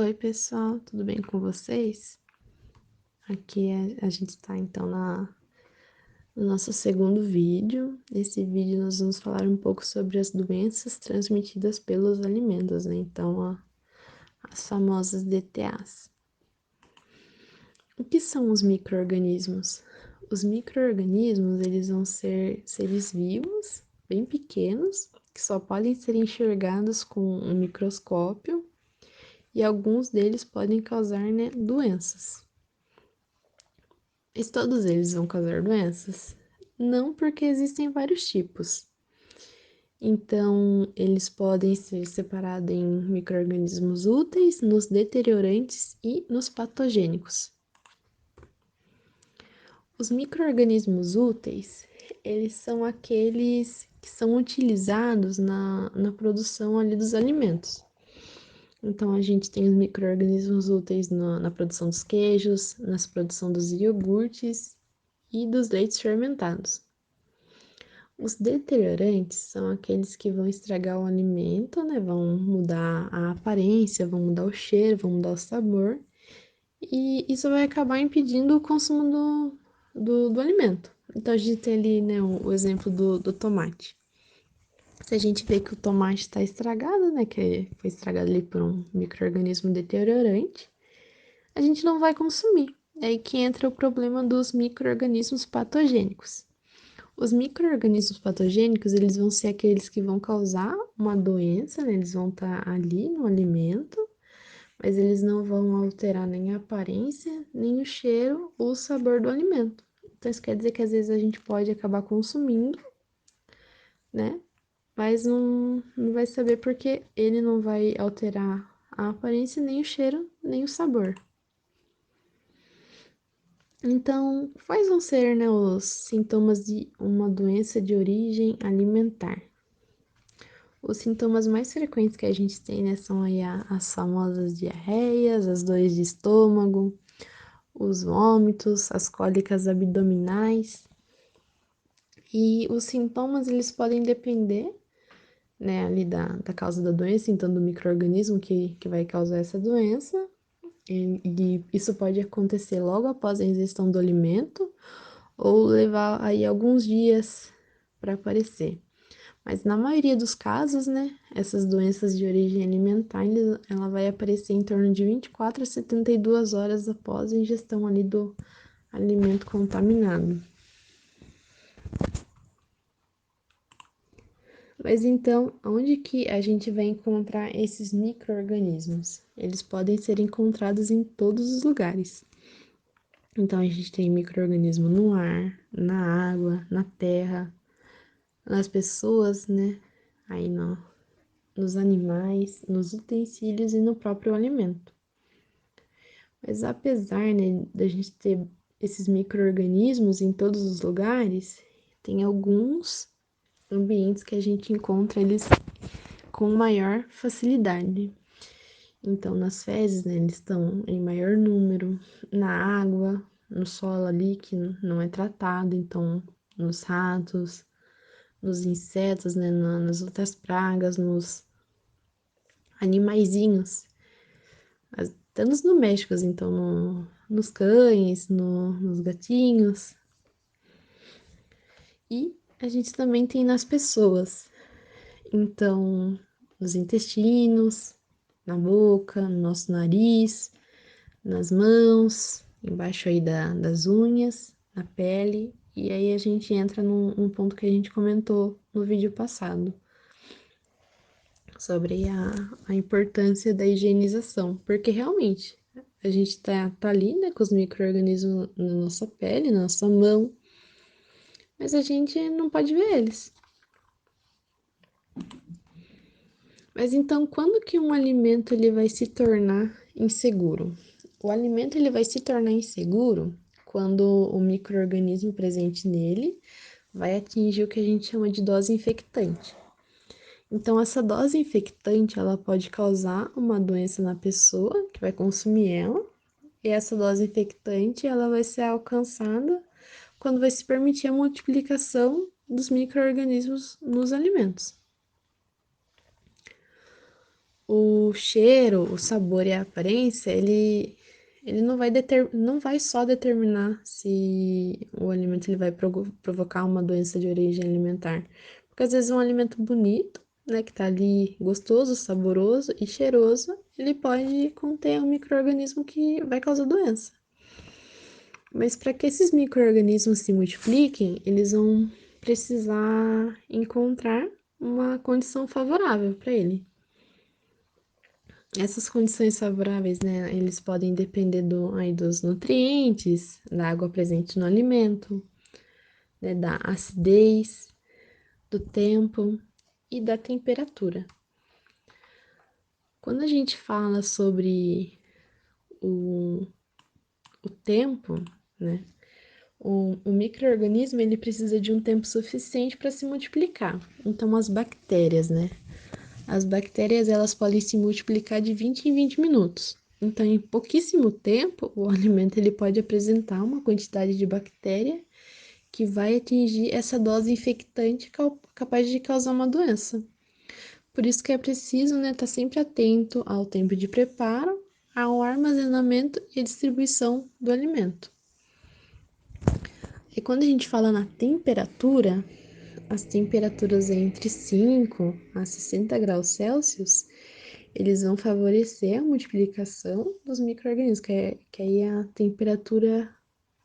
Oi, pessoal, tudo bem com vocês? Aqui a gente está então no nosso segundo vídeo. Nesse vídeo nós vamos falar um pouco sobre as doenças transmitidas pelos alimentos, né? Então, as famosas DTAs. O que são os micro-organismos? Os micro-organismos, eles vão ser seres vivos, bem pequenos, que só podem ser enxergados com um microscópio e alguns deles podem causar, né, doenças. Mas todos eles vão causar doenças? Não, porque existem vários tipos. Então, eles podem ser separados em micro-organismos úteis, nos deteriorantes e nos patogênicos. Os micro-organismos úteis, eles são aqueles que são utilizados na produção ali dos alimentos. Então, a gente tem os micro-organismos úteis na produção dos queijos, na produção dos iogurtes e dos leites fermentados. Os deteriorantes são aqueles que vão estragar o alimento, né? Vão mudar a aparência, vão mudar o cheiro, vão mudar o sabor. E isso vai acabar impedindo o consumo do alimento. Então, a gente tem ali, né, o exemplo do tomate. Se a gente vê que o tomate está estragado, né, que foi estragado ali por um micro-organismo deteriorante, a gente não vai consumir. É aí que entra o problema dos micro-organismos patogênicos. Os micro-organismos patogênicos, eles vão ser aqueles que vão causar uma doença, né? Eles vão estar ali no alimento, mas eles não vão alterar nem a aparência, nem o cheiro ou o sabor do alimento. Então, isso quer dizer que às vezes a gente pode acabar consumindo, né? Mas não vai saber porque ele não vai alterar a aparência, nem o cheiro, nem o sabor. Então, quais vão ser, né, os sintomas de uma doença de origem alimentar? Os sintomas mais frequentes que a gente tem, né, são aí as famosas diarreias, as dores de estômago, os vômitos, as cólicas abdominais. E os sintomas, eles podem depender, né, ali da causa da doença, então do micro-organismo que vai causar essa doença. E isso pode acontecer logo após a ingestão do alimento ou levar aí alguns dias para aparecer. Mas na maioria dos casos, né, essas doenças de origem alimentar, ela vai aparecer em torno de 24 a 72 horas após a ingestão ali do alimento contaminado. Mas então, onde que a gente vai encontrar esses micro-organismos? Eles podem ser encontrados em todos os lugares. Então, a gente tem micro-organismo no ar, na água, na terra, nas pessoas, né? Aí nos animais, nos utensílios e no próprio alimento. Mas apesar, né, da gente ter esses micro-organismos em todos os lugares, tem alguns ambientes que a gente encontra eles com maior facilidade. Então, nas fezes, né, eles estão em maior número, na água, no solo ali que não é tratado, então nos ratos, nos insetos, né, nas outras pragas, nos animaizinhos, até nos domésticos, então nos cães, nos gatinhos. E a gente também tem nas pessoas, então nos intestinos, na boca, no nosso nariz, nas mãos, embaixo aí das unhas, na pele. E aí a gente entra num ponto que a gente comentou no vídeo passado, sobre a importância da higienização, porque realmente a gente tá ali, né, com os micro-organismos na nossa pele, na nossa mão, mas a gente não pode ver eles. Mas então, quando que um alimento ele vai se tornar inseguro? O alimento ele vai se tornar inseguro quando o micro-organismo presente nele vai atingir o que a gente chama de dose infectante. Então, essa dose infectante, ela pode causar uma doença na pessoa que vai consumir ela, e essa dose infectante, ela vai ser alcançada quando vai se permitir a multiplicação dos micro-organismos nos alimentos. o cheiro, o sabor e a aparência, ele não vai só determinar se o alimento ele vai provocar uma doença de origem alimentar. Porque às vezes um alimento bonito, né, que tá ali gostoso, saboroso e cheiroso, ele pode conter um micro-organismo que vai causar doença. Mas para que esses micro-organismos se multipliquem, eles vão precisar encontrar uma condição favorável para ele. Essas condições favoráveis, né, eles podem depender dos nutrientes, da água presente no alimento, né, da acidez, do tempo e da temperatura. Quando a gente fala sobre o tempo, né, o micro-organismo ele precisa de um tempo suficiente para se multiplicar. Então, as bactérias, né? As bactérias elas podem se multiplicar de 20 em 20 minutos. Então, em pouquíssimo tempo, o alimento ele pode apresentar uma quantidade de bactéria que vai atingir essa dose infectante capaz de causar uma doença. Por isso que é preciso, né, estar sempre atento ao tempo de preparo, ao armazenamento e distribuição do alimento. E quando a gente fala na temperatura, as temperaturas entre 5 a 60 graus Celsius, eles vão favorecer a multiplicação dos micro-organismos, que aí é a temperatura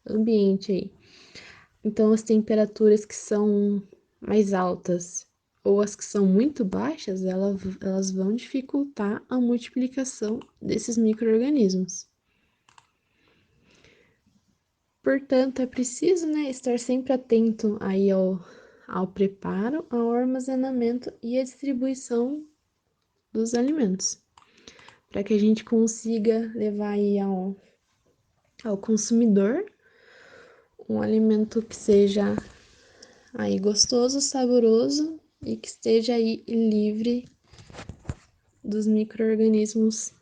ambiente aí. Então, as temperaturas que são mais altas ou as que são muito baixas, elas vão dificultar a multiplicação desses micro-organismos. Portanto, é preciso, né, estar sempre atento aí ao preparo, ao armazenamento e à distribuição dos alimentos, para que a gente consiga levar aí ao consumidor um alimento que seja aí gostoso, saboroso e que esteja aí livre dos micro-organismos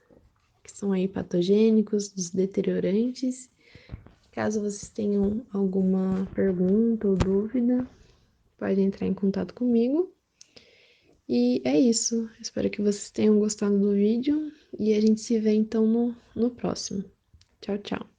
que são aí patogênicos, dos deteriorantes. Caso vocês tenham alguma pergunta ou dúvida, pode entrar em contato comigo. E é isso. Espero que vocês tenham gostado do vídeo e a gente se vê então no próximo. Tchau, tchau.